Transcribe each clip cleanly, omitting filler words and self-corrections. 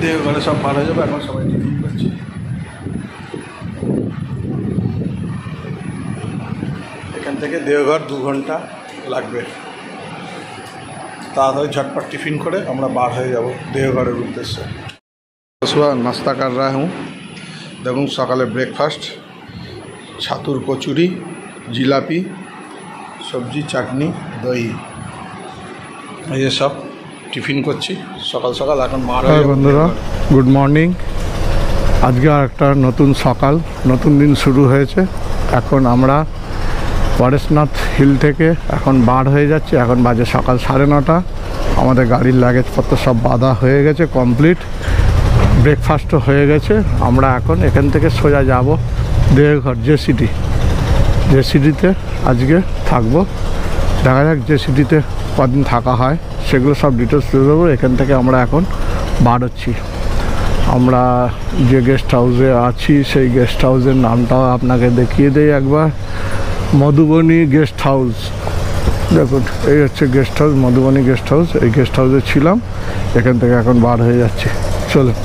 দেওঘরে সব বার হয়ে যাবে। এখন সবাই টিফিন করছি। এখান থেকে দেওঘর 2 ঘন্টা লাগবে। তাড়াতাড়ি ঝটপট टिफिन করে আমরা বার হয়ে যাব দেওঘরের উদ্দেশ্যে। सुबह नाश्ता कर रहा हूँ। देखूँ सकाले ब्रेकफास्ट छातुर कचुरी जिलापि सब्जी चाटनी दही ये सब टिफिन করছি সকাল সকাল। এখন বার হয়ে বন্ধুরা গুড মর্নিং। আজকে একটা নতুন সকাল, নতুন দিন শুরু হয়েছে। এখন আমরা পরেশনাথ হিল থেকে এখন বার হয়ে যাচ্ছি। এখন বাজে সকাল 9:30। আমাদের গাড়ির লাগেজপত্র সব বাঁধা হয়ে গেছে, কমপ্লিট। ব্রেকফাস্টও হয়ে গেছে। আমরা এখন এখান থেকে সোজা যাব দেওঘর জেসিটিতে আজকে থাকবো। দেখা যাক জেসিটিতে কদিন থাকা হয়, সেগুলো সব ডিটেলস দিয়ে দেবো। এখান থেকে আমরা এখন বার হচ্ছি। আমরা যে গেস্ট হাউসে আছি সেই গেস্ট হাউসের নামটাও আপনাকে দেখিয়ে দেই একবার। Madhubani guest house. দেখুন এই হচ্ছে guest house, Madhubani guest house. এই গেস্ট হাউসে ছিলাম। এখান থেকে এখন বার হয়ে যাচ্ছি। চলুন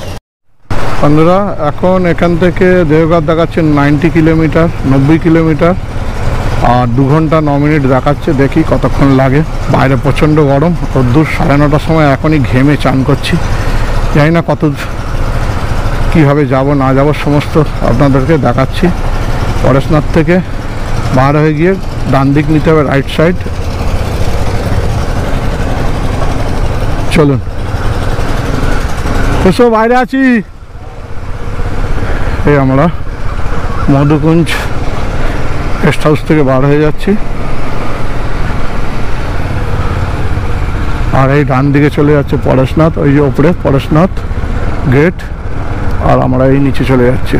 বন্ধুরা, এখন এখান থেকে দেওঘর দেখাচ্ছে 90 কিলোমিটার, 90 কিলোমিটার, আর 2 ঘন্টা 9 মিনিট দেখাচ্ছে। দেখি কতক্ষণ লাগে। বাইরে প্রচণ্ড গরম, রোদ্দুর। 9:30টার সময় এখনই ঘেমে চান করছি। জানি না কীভাবে যাব না যাব সমস্ত আপনাদেরকে দেখাচ্ছি। পরেশনাথ থেকে বার হয়ে গিয়ে ডান দিক নিতে হবে, রাইট সাইড। চলুন এসব বাইরে আছি। এই আমরা মধুকুঞ্জ গেস্ট হাউস থেকে বার হয়ে যাচ্ছি। আর এই ডান দিকে চলে যাচ্ছে পরেশনাথ, ওই যে ওপরে পরেশনাথ গেট। আর আমরা এই নিচে চলে যাচ্ছি।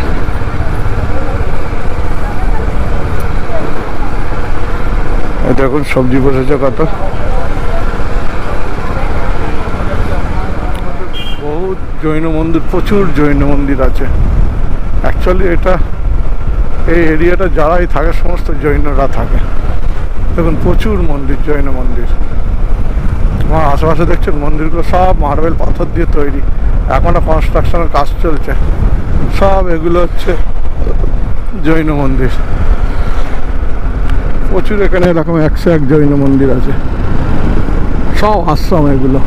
দেখুন সবজি বসেছে কত। বহুত জৈন মন্দির, প্রচুর জৈন মন্দির আছে। অ্যাকচুয়ালি এই এরিয়াটা যারাই থাকে সমস্ত জৈনরা থাকে। দেখুন প্রচুর মন্দির, জৈন মন্দির। আমার আশেপাশে দেখছেন মন্দিরগুলো সব মার্বেল পাথর দিয়ে তৈরি। এখনও কনস্ট্রাকশনের কাজ চলছে। সব এগুলো হচ্ছে জৈন মন্দির। প্রচুর এখানে এরকম 101 জৈন মন্দির আছে। সব আশ্রম এগুলো।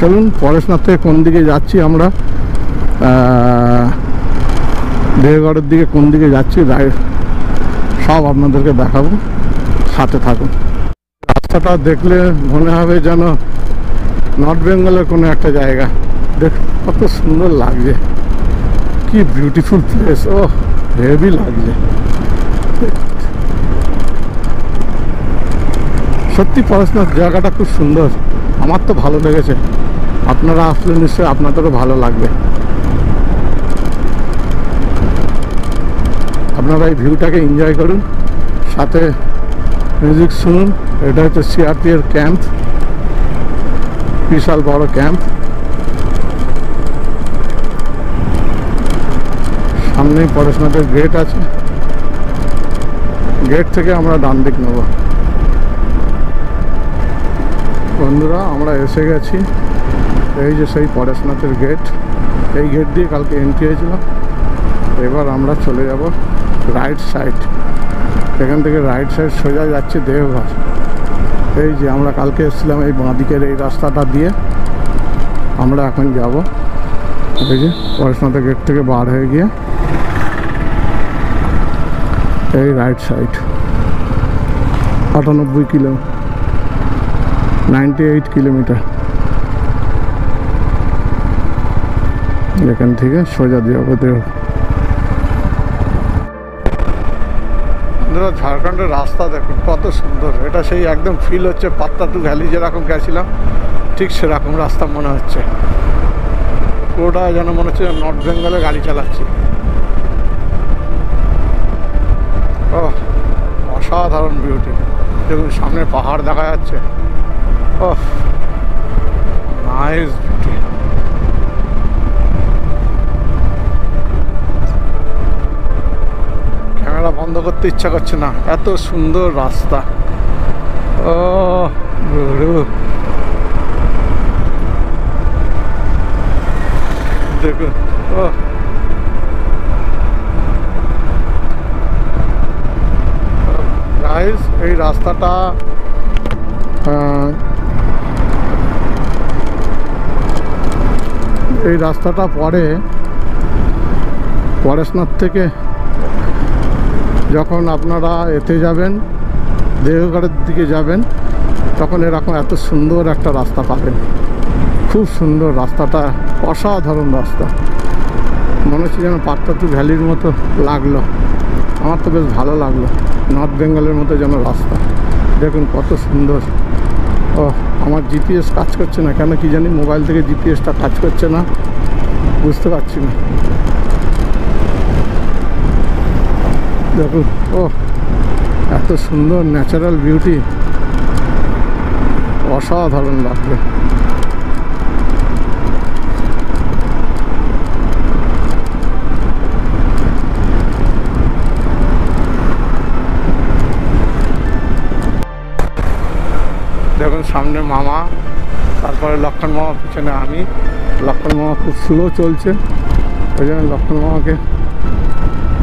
চলুন পরেশনাথ থেকে কোন দিকে যাচ্ছি আমরা, দেওঘরের দিকে কোন দিকে যাচ্ছি সব আপনাদেরকে দেখাবো, সাথে থাকুন। রাস্তাটা দেখলে মনে হবে যেন নর্থ বেঙ্গলের কোনো একটা জায়গা। দেখ কত সুন্দর লাগছে, কি বিউটিফুল প্লেস। ও হেভি লাগছে সত্যি। পরেশনাথ জায়গাটা খুব সুন্দর, আমার তো ভালো লেগেছে। আপনারা আসলে নিশ্চয়ই আপনাদেরও ভালো লাগবে। আপনারা এই ভিউটাকে এনজয় করুন, সাথে মিউজিক শুনুন। এটা হচ্ছে সিআরপি এর ক্যাম্প, বিশাল বড় ক্যাম্প। সামনেই পরেশনাথের গেট আছে। গেট থেকে আমরা ডান দিক নেব। বন্ধুরা আমরা এসে গেছি। এই যে সেই পরেশনাথের গেট। এই গেট দিয়ে কালকে এন্ট্রি হয়েছিলাম। এবার আমরা চলে যাব রাইট সাইড। এখান থেকে রাইট সাইড সোজা যাচ্ছে দেওঘর। এই যে আমরা কালকে এসেছিলাম এই বাঁদিকের এই রাস্তাটা দিয়ে আমরা এখন যাব। এই যে পরেশনাথের গেট থেকে বার হয়ে গিয়ে এই রাইট সাইড 98 কিলোমিটার। এখান থেকে সোজা দিয়ে হবে দেওঘর। ঝাড়খণ্ডের রাস্তা দেখুন কত সুন্দর। এটা সেই একদম ফিল হচ্ছে পাত্তাটু ভ্যালি যেরকম গেছিলাম ঠিক সেরকম রাস্তা মনে হচ্ছে। পুরোটা যেন মনে হচ্ছে নর্থ বেঙ্গলে গাড়ি চালাচ্ছি। ও অসাধারণ বিউটি। দেখুন সামনে পাহাড় দেখা যাচ্ছে। ও নাইস বিউটি। ক্যামেরা বন্ধ করতে ইচ্ছা করছে না, এত সুন্দর রাস্তা। ও দেখুন। ও গাইস, এই রাস্তাটা পরে পরেশনাথ থেকে যখন আপনারা এতে যাবেন, দেহগড়ের দিকে যাবেন, তখন এরকম এত সুন্দর একটা রাস্তা পাবেন। খুব সুন্দর রাস্তাটা, অসাধারণ রাস্তা। মনে হচ্ছে যেন পাট্টাটু ভ্যালির মতো লাগলো। আমার তো বেশ ভালো লাগলো, নর্থ বেঙ্গলের মতো যেন রাস্তা। দেখুন কত সুন্দর। ও, আমার জিপিএস কাজ করছে না কেন কি জানি, মোবাইল থেকে জিপিএসটা কাজ করছে না, বুঝতে পারছি না। দেখুন, ও এত সুন্দর ন্যাচারাল বিউটি, অসাধারণ লাগবে। দেখুন সামনে মামা, তারপরে লক্ষণ মামা, পিছনে আমি। লক্ষণ মামা খুব স্লো চলছে, ওই জন্য লক্ষণ মামাকে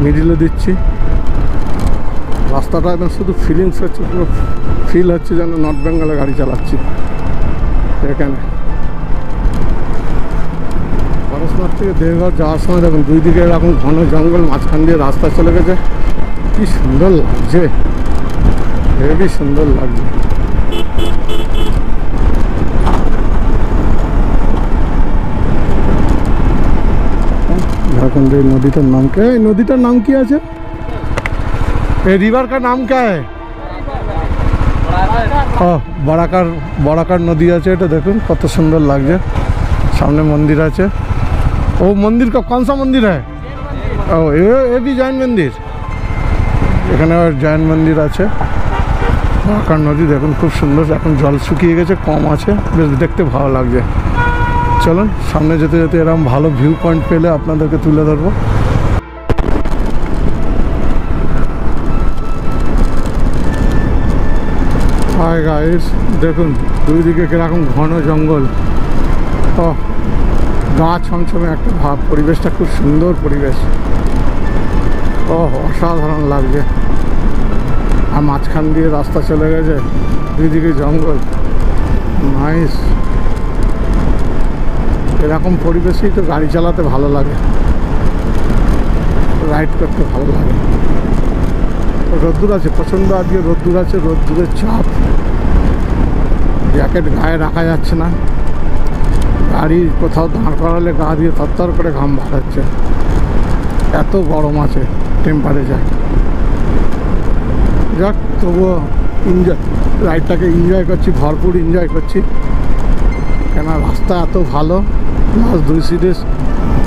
মিডিলে দিচ্ছি। রাস্তাটা একদম শুধু ফিলিংস হচ্ছে, পুরো ফিল হচ্ছে যেন নর্থ বেঙ্গলে গাড়ি চালাচ্ছি। এখানে পরেশনাথ থেকে দেহগড় যাওয়ার সময় দেখুন দুই দিকে এরকম ঘন জঙ্গল, মাঝখান দিয়ে রাস্তা চলে গেছে। কি সুন্দর লাগছে, হেবি সুন্দর লাগছে। ঝাড়খণ্ড এই নদীটার নাম কে? এই নদীটার নাম কি আছে? এই रिवर का नाम क्या है? বড়াকার নদী আছে। এটা দেখুন কত সুন্দর লাগছে। সামনে মন্দির আছে। ও মন্দির का कौन सा मंदिर है? ও এ भी जैन मंदिर। এখানে জৈন মন্দির আছে। বড়াকার নদী দেখুন খুব সুন্দর। এখন জল শুকিয়ে গেছে, কম আছে, বেশ দেখতে ভালো লাগছে। চলুন সামনে যেতে যেতে এরকম ভালো ভিউ পয়েন্ট পেলে আপনাদেরকে তুলে ধরবো। হাই গাইস, দেখুন দুই দিকে কিরকম ঘন জঙ্গল। ও গা ছমছমে একটা ভাব, পরিবেশটা খুব সুন্দর পরিবেশ। ও অসাধারণ লাগছে। আর মাঝখান দিয়ে রাস্তা চলে গেছে, দুই দিকে জঙ্গল, নাইস। এরকম পরিবেশেই তো গাড়ি চালাতে ভালো লাগে, রাইড করতে ভালো লাগে। রোদ্দুর আছে প্রচণ্ড, আজকে রোদ্দুর আছে, রোদ্দুরের চাপ, জ্যাকেট গায়ে রাখা যাচ্ছে না। গাড়ি কোথাও দাঁড় করালে গা দিয়ে থরথর করে ঘাম বাড়াচ্ছে, এত গরম আছে টেম্পারেচার। যাক, তবুও রাইডটাকে এনজয় করছি, ভরপুর এনজয় করছি। কেন রাস্তা এত ভালো, প্লাস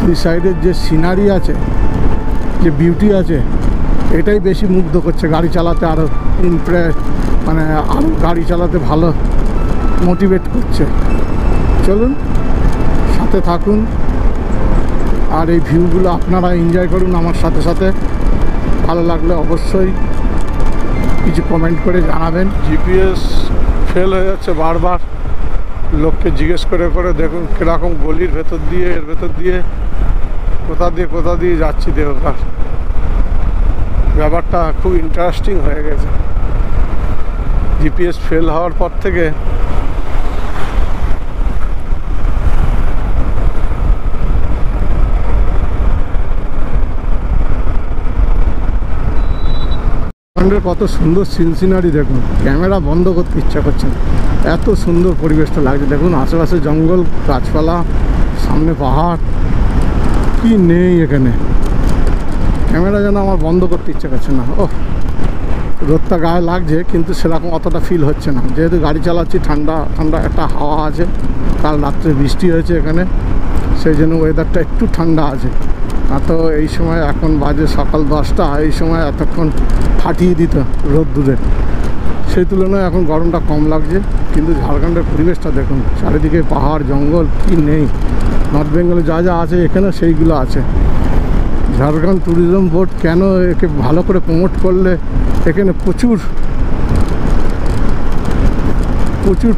দুই সাইডের যে সিনারি আছে, যে বিউটি আছে, এটাই বেশি মুগ্ধ করছে। গাড়ি চালাতে আরও মানে আরও গাড়ি চালাতে ভালো মোটিভেট করছে। চলুন সাথে থাকুন, আর এই ভিউগুলো আপনারা এনজয় করুন আমার সাথে সাথে। ভালো লাগলে অবশ্যই কিছু কমেন্ট করে জানাবেন। জিপিএস ফেল হয়ে যাচ্ছে বারবার, লোককে জিজ্ঞেস করে করে। দেখুন কীরকম গলির ভেতর দিয়ে, এর ভেতর দিয়ে কোথা দিয়ে যাচ্ছি দেহঘাট। ব্যাপারটা খুব ইন্টারেস্টিং হয়ে গেছে। জিপিএস ফেল হওয়ার পর থেকে কত সুন্দর সিনারি দেখুন, ক্যামেরা বন্ধ করতে ইচ্ছা করছে না, এত সুন্দর পরিবেশটা লাগছে। দেখুন আশেপাশে জঙ্গল, গাছপালা, সামনে পাহাড়, কি নেই এখানে। ক্যামেরা যেন আমার বন্ধ করতে ইচ্ছা করছে না। ও রোদটা গায়ে লাগছে, কিন্তু সেরকম অতটা ফিল হচ্ছে না, যেহেতু গাড়ি চালাচ্ছি। ঠান্ডা ঠান্ডা একটা হাওয়া আছে, কাল রাত্রে বৃষ্টি হয়েছে এখানে, সেই জন্য ওয়েদারটা একটু ঠান্ডা আছে। আর তো এই সময় এখন বাজে সকাল 10টা, এই সময় এতক্ষণ ফাটিয়ে দিত রোদ্দুরে, সেই তুলনায় এখন গরমটা কম লাগছে। কিন্তু ঝাড়খণ্ডের পরিবেশটা দেখুন, চারিদিকে পাহাড় জঙ্গল, কি নেই। নর্থ বেঙ্গলে যা যা আছে এখানে সেইগুলো আছে। ঝাড়খণ্ড ট্যুরিজম বোর্ড কেন একে ভালো করে প্রমোট করলে এখানে প্রচুর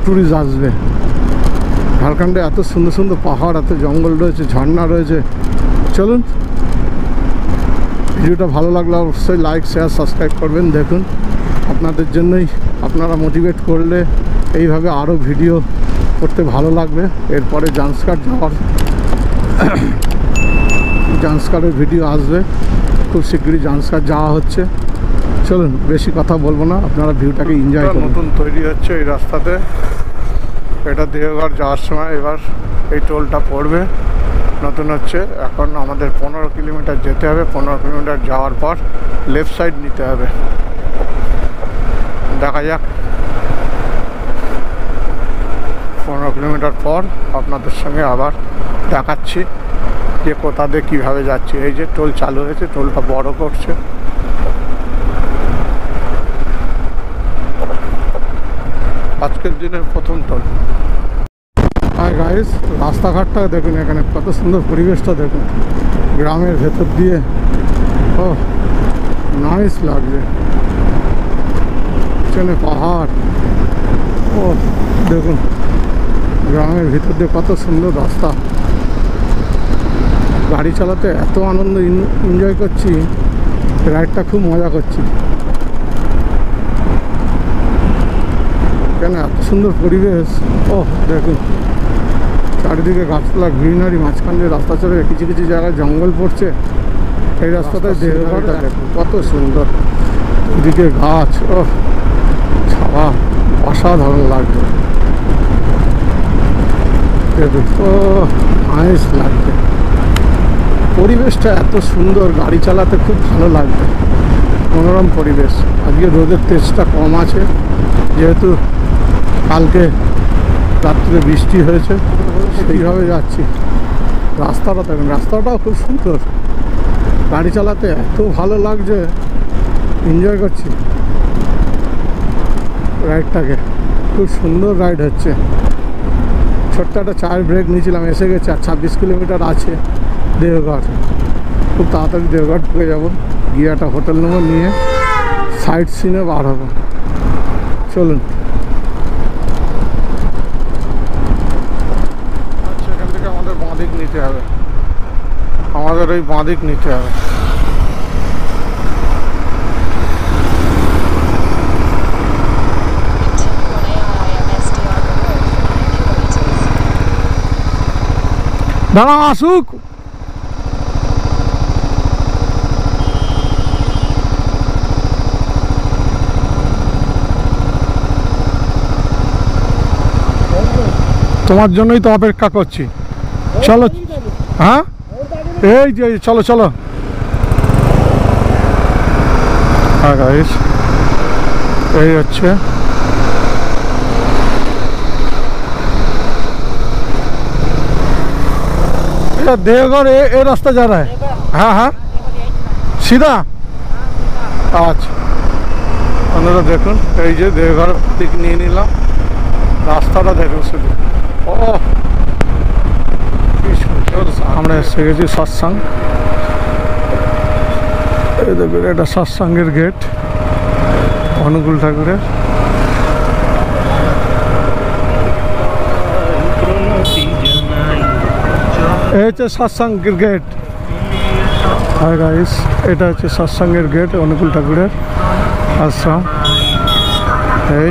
ট্যুরিস্ট আসবে। ঝাড়খণ্ডে এত সুন্দর সুন্দর পাহাড়, এত জঙ্গল রয়েছে, ঝর্ণা রয়েছে। চলুন, ভিডিওটা ভালো লাগলে অবশ্যই লাইক, শেয়ার, সাবস্ক্রাইব করবেন। দেখুন, আপনাদের জন্যই, আপনারা মোটিভেট করলে এইভাবে আরও ভিডিও করতে ভালো লাগবে। এরপরে জান্সকার যাওয়ার জান্সকারের ভিডিও আসবে, খুব শীঘ্রই জান্সকার যাওয়া হচ্ছে। চলুন, বেশি কথা বলবো না, আপনারা ভিউটাকে এনজয় করুন। নতুন তৈরি হচ্ছে এই রাস্তাতে, এটা দেওঘর যাওয়ার সময় এবার এই টোলটা পড়বে, নতুন হচ্ছে। এখন আমাদের 15 কিলোমিটার যেতে হবে, 15 কিলোমিটার যাওয়ার পর লেফট সাইড নিতে হবে। দেখা যাক, 15 কিলোমিটার পর আপনাদের সঙ্গে আবার দেখাচ্ছি যে কোথা দিয়ে কীভাবে যাচ্ছি। এই যে টোল চালু হয়েছে, টোলটা বড় করছে। আজকের দিনের প্রথম টোল। হাই গাইস, রাস্তাঘাটটা দেখুন, এখানে কত সুন্দর পরিবেশটা দেখুন, গ্রামের ভেতর দিয়ে। ও নাইস লাগছে, পেছনে পাহাড়। ও দেখুন, গ্রামের ভিতর দিয়ে কত সুন্দর রাস্তা। গাড়ি চালাতে এত আনন্দ, এনজয় করছি, রাইডটা খুব মজা করছি। কেন এত সুন্দর পরিবেশ। ও দেখুন, চারিদিকে গাছপালা, গ্রিনারি, মাঝখান দিয়ে রাস্তা চলে, কিছু কিছু জায়গায় জঙ্গল পড়ছে। এই রাস্তাটায় দেওঘরটা দেখুন কত সুন্দর, এদিকে গাছ, ও ছাওয়া, অসাধারণ লাগছে। দেখুন, ও নাইস লাগছে, পরিবেশটা এত সুন্দর, গাড়ি চালাতে খুব ভালো লাগবে, মনোরম পরিবেশ। আজকে রোদের তেজটা কম আছে, যেহেতু কালকে রাত্রে বৃষ্টি হয়েছে, সেইভাবে যাচ্ছি। রাস্তাটা দেখুন, রাস্তাটাও খুব সুন্দর, গাড়ি চালাতে এত ভালো লাগছে, এনজয় করছি রাইডটাকে। খুব সুন্দর রাইড হচ্ছে। ছোট্ট একটা চায়ের ব্রেক নিয়েছিলাম, এসে গেছে। আর 26 কিলোমিটার আছে দেওঘর। খুব তাড়াতাড়ি দেওঘর ঢুকে যাবো, গিয়ে একটা হোটেল নেবো, নিয়ে সাইট সিনে বার হবো। চলুন, সেখান থেকে আমাদের বাঁদিক নিতে হবে, আমাদের ওই বাঁদিক নিতে হবে। দাঁড়া আসুক। তোমার জন্যই তো অপেক্ষা করছি। চলো, হ্যাঁ এই যে চলো চলো। হ্যাঁ গাইস, এই হচ্ছে देवघर ए रास्ता जा रहा है। हाँ हाँ सीधा। अच्छा আপনারা দেখুন, এই যে দেওঘর দিক নিয়ে নিলাম, রাস্তাটা দেখুন শুধু। ও কি সুন্দর। আমরা এসে গেছি সৎসঙ্গ। এই দেখুন, এটা সৎসঙ্গের গেট, অনুকূল ঠাকুরের। এই হচ্ছে সৎসঙ্গের গেট। হাই গাইস, এটা হচ্ছে সৎসঙ্গের গেট, অনুকূল ঠাকুরের আশ্রম। এই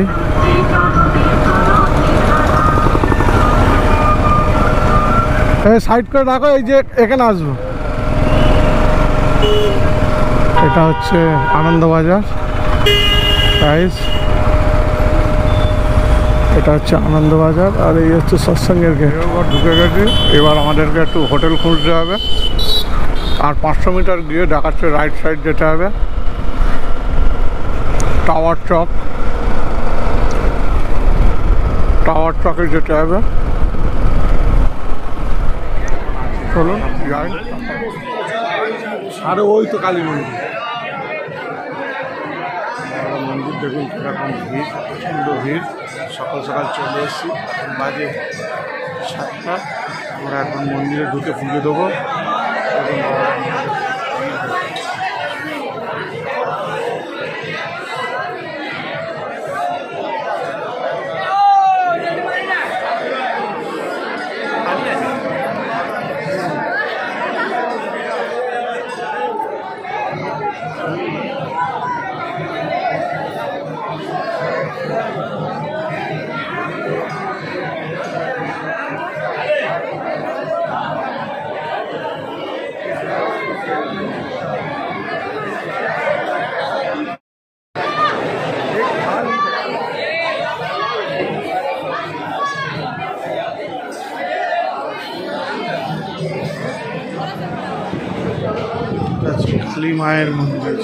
সাইড করে রাখো, এই যে এখানে আসবো। এটা হচ্ছে আনন্দবাজার গাইস, এটা হচ্ছে আনন্দবাজার। আর এই হচ্ছে সৎসঙ্গের গেট। ঢুকে গেছি, এবার আমাদেরকে একটু হোটেল খুঁজতে হবে। আর 500 মিটার গিয়ে দেখাচ্ছে রাইট সাইড যেতে হবে, টাওয়ার চক, টাওয়ার চকে যেতে হবে। চলুন যাই। আরে ওই তো কালী মন্দির। মন্দির দেখুন কীরকম ভিড়, প্রচণ্ড ভিড়। সকাল সকাল চলে এসেছি, এখন বাজে 7টা। আমরা এখন মন্দিরে ঢুকে পুজো দেবো। কালী মায়ের মন্দির।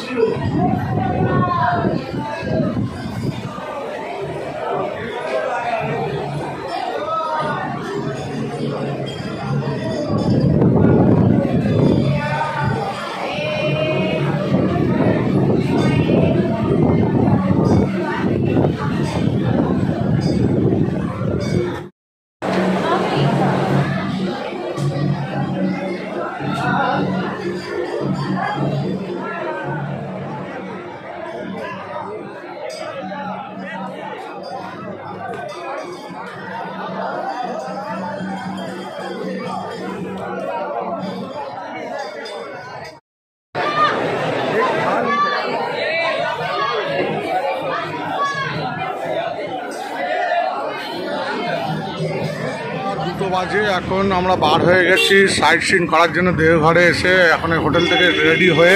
বাজে এখন আমরা বার হয়ে গেছি সাইট সিন করার জন্য দেওঘরে এসে এখন হোটেল থেকে রেডি হয়ে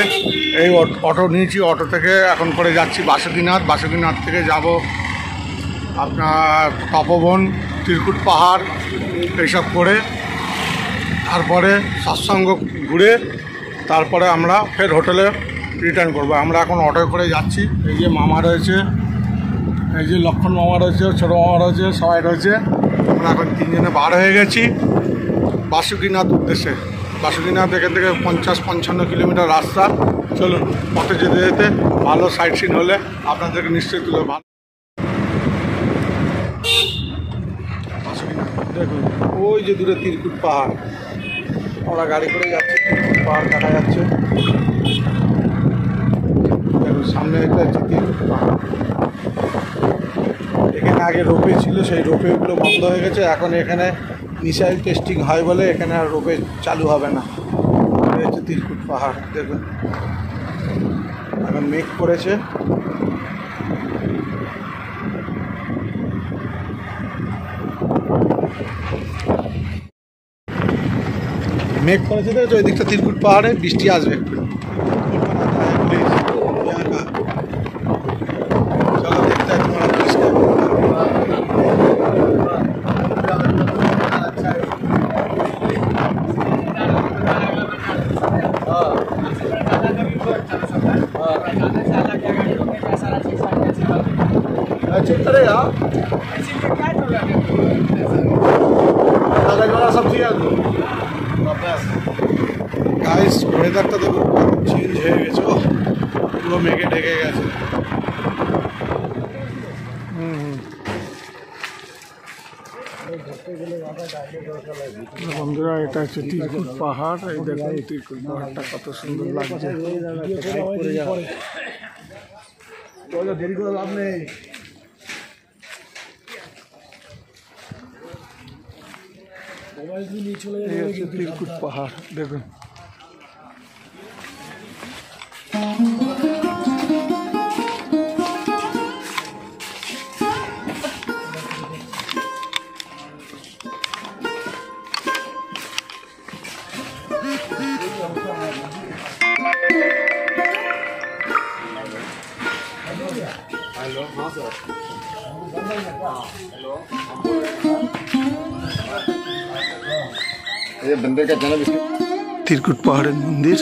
এই অটো নিয়েছি। অটো থেকে এখন করে যাচ্ছি বাসুকীনাথ। বাসুকীনাথ থেকে যাব আপনার তপবন, ত্রিকুট পাহাড় এইসব করে তারপরে সৎসঙ্গ ঘুরে তারপরে আমরা ফের হোটেলে রিটার্ন করব। আমরা এখন অটোয় করে যাচ্ছি। এই যে মামা রয়েছে, এই যে লক্ষণ মামা রয়েছে, ছোটো মামা রয়েছে, সবাই রয়েছে। আমরা এখন তিনজনে বার হয়ে গেছি বাসুকীনাথ উদ্দেশ্যে। বাসুকীনাথ এখান থেকে 50-55 কিলোমিটার রাস্তা। চলুন পথে যেতে যেতে ভালো সাইট সিন হলে আপনাদেরকে নিশ্চয়ই তুলে ভালো। বাসুকীনাথ দেখুন, ওই যে দূরে ত্রিকুট পাহাড়, আমরা গাড়ি করে যাচ্ছি, ত্রিকুট পাহাড় দেখা যাচ্ছে। দেখুন সামনে একটা হচ্ছে ত্রিকুট পাহাড়। এখানে আগে রোপে ছিল, সেই রোপেগুলো বন্ধ হয়ে গেছে। এখন এখানে মিসাইল টেস্টিং হয় বলে এখানে আর রোপে চালু হবে না। এই হচ্ছে ত্রিকুট পাহাড়। দেখুন এখন মেঘ করেছে। মেঘ করেছে তো ওই দিকটা ত্রিকুট পাহাড়ে বৃষ্টি আসবে একটু। চলো দেখতে তোমরা বৃষ্টি। चेक करेगा सब ठीक है। गाइस वेदारটা দেখো চেঞ্জ হয়ে গেছে, পুরো মেঘে ঢেকে গেছে। বন্ধুরা এটা হচ্ছে ত্রিকুট পাহাড়। এই দেখুন ত্রিকুট পাহাড়টা কত সুন্দর লাগছে। দেরি করে লাভ নেই। ত্রিকুট পাহাড় দেখুন। हेलो हाँ सर, हेलो ये बंदे का चैनल ত্রিকুট পাহাড়ের মন্দির।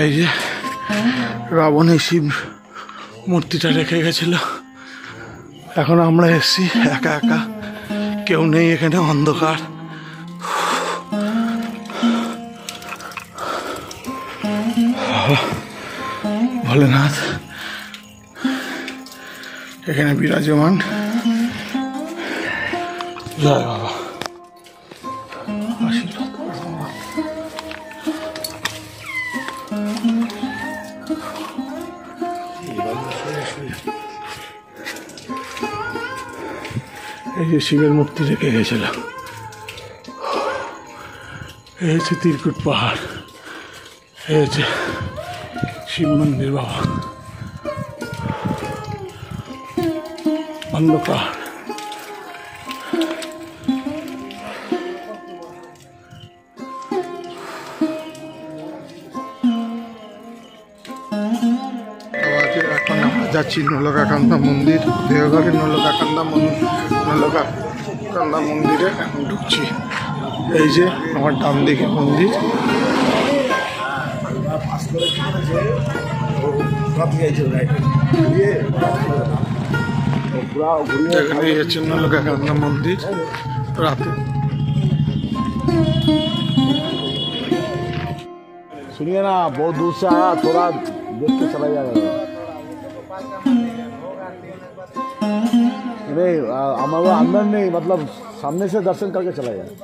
এই যে রাবণের শিব মূর্তিটা রেখে গেছিল। এখন আমরা এসছি একা একা, কেউ নেই এখানে, অন্ধকার। ভোলেনাথ এখানে বিরাজমান। জয় বাবা, আশীর্বাদ করো বাবা। এই যে শিবের মূর্তি রেখে গেছিল। এই হচ্ছে ত্রিকুট পাহাড়, এই হচ্ছে শিব মন্দির বাবা। অন্ধকার এখন আমরা যাচ্ছি নলকাকান্দা মন্দির। দেওঘরের নলকাকান্দা মন্দিরে এখন ঢুকছি। এই যে আমার ডান দিকে মন্দির, এখানে চিহ্নলোকাকান্দ মন্দির রাতে। सुनिए ना, बहुत दूर से आया, थोड़ा देख के चला जाएगा। नहीं हमारा अंदर नहीं, मतलब सामने से दर्शन करके चला जाएगा।